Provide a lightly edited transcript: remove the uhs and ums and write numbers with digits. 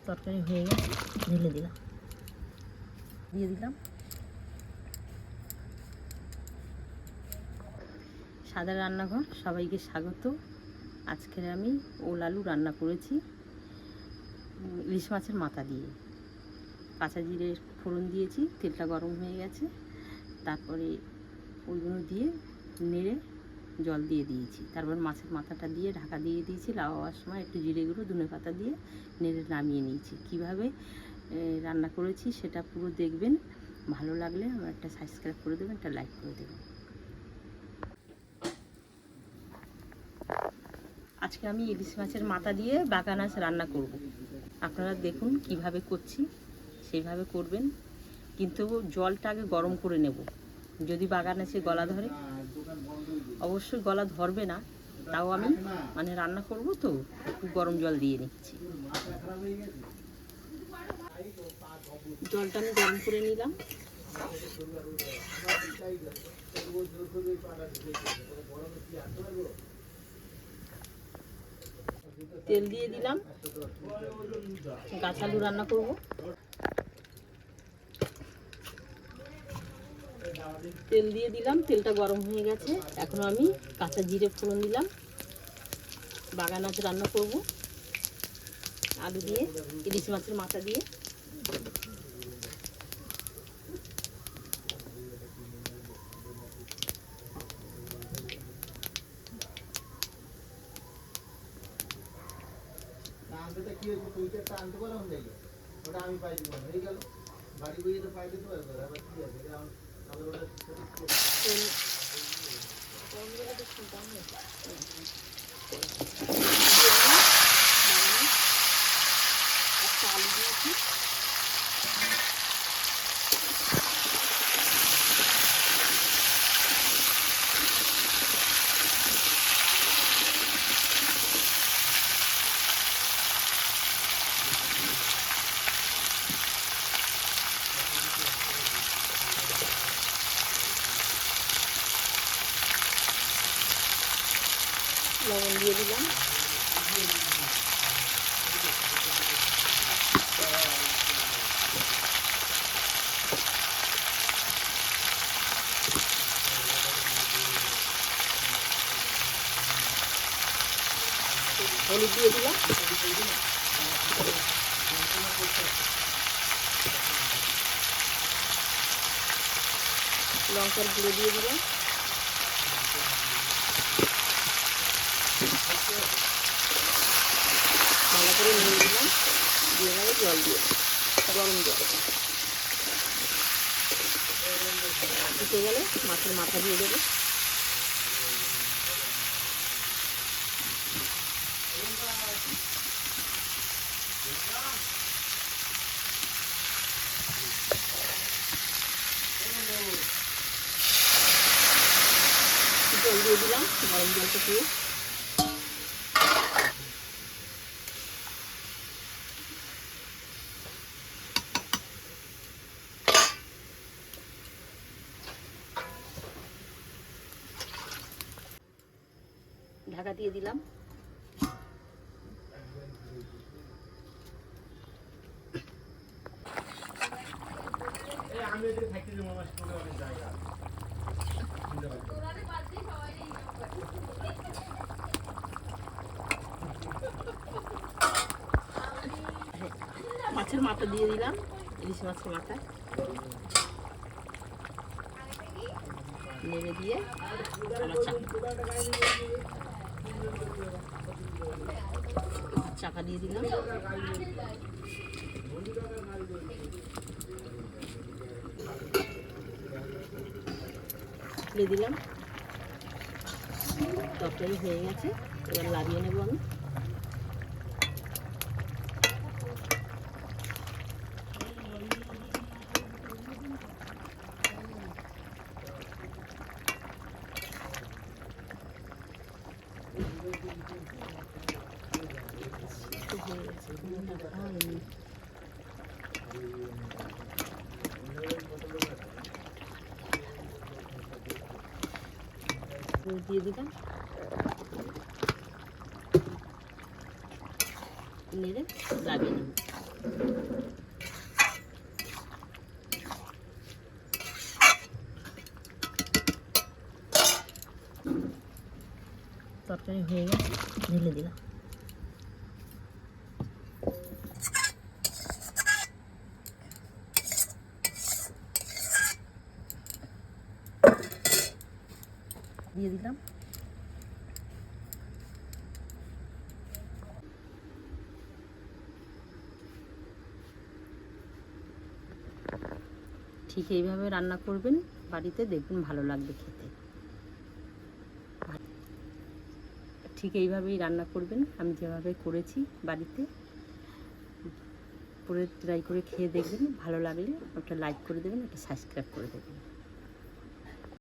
তরকারি হয়ে গেছে, ঢেলে দিলাম, দিয়ে দিলাম। সাদা রান্নাঘর, সবাইকে স্বাগত। আজকের আমি ওল আলু রান্না করেছি ইলিশ মাছের মাথা দিয়ে। কাঁচা জিরে ফোড়ন দিয়েছি, তেলটা গরম হয়ে গেছে, তারপরে ওইগুলো দিয়ে নেড়ে জল দিয়ে দিয়েছি। তারপর মাছের মাথাটা দিয়ে ঢাকা দিয়ে দিয়েছি। লাউ হওয়ার সময় একটু জিরে গুঁড়ো ধনে পাতা দিয়ে নেড়ে নামিয়ে নিয়েছি। কীভাবে রান্না করেছি সেটা পুরো দেখবেন। ভালো লাগলে আমার একটা সাবস্ক্রাইব করে দেবেন, একটা লাইক করে দেবেন। আজকে আমি ইলিশ মাছের মাথা দিয়ে বাগান মাছ রান্না করব। আপনারা দেখুন কিভাবে করছি, সেইভাবে করবেন। কিন্তু জলটা আগে গরম করে নেব। যদি বাগান এসে গলা ধরে, অবশ্যই গলা ধরবে না, তাও আমি রান্না করব তো একটু গরম জল দিয়ে নিচ্ছি। জলটা আমি গরম করে নিলাম। তেল দিয়ে দিলাম, গাছ আলু রান্না করব। তেল দিয়ে দিলাম, তেলটা গরম হয়ে গেছে। এখন আমি কাঁচা জিরে ফোড়ন দিলাম। বাগান মাছ রান্না করব আলু দিয়ে, ইলিশ মাছের মাথা দিয়ে। আলু দিয়েছি, লবণ দিয়ে দিলাম, হলুদ দিয়ে দিলাম, লঙ্কার গুঁড়ো দিয়ে দিলাম, ভালো করে নিয়ে দিলাম। দিয়ে জল দিয়ে গরম জল ফুটে গেলে মাছের মাথা দিয়ে দেবো। জল দিয়ে দিলাম, গরম জলটা দিয়ে ঢাকা দিয়ে দিলাম। মাছের মাথা দিয়ে দিলাম, ইলিশ মাছের মাথা নেড়ে দিয়ে চাকা দিয়ে দিলাম। খুলে দিলাম। তরকারি হয়ে গেছে, এবার লাগিয়ে নেব আমি। দিয়ে দিলাম, নেড়ে লাগিয়ে নেব। তরকারি হয়ে গেছে, ঢেলে দিলাম। দিয়ে দিলাম। ঠিক এইভাবে রান্না করবেন বাড়িতে, দেখবেন ভালো লাগবে খেতে। ঠিক এইভাবেই রান্না করবেন, আমি যেভাবে করেছি বাড়িতে করে ট্রাই করে খেয়ে দেখবেন। ভালো লাগলে একটা লাইক করে দেবেন, একটা সাবস্ক্রাইব করে দেবেন।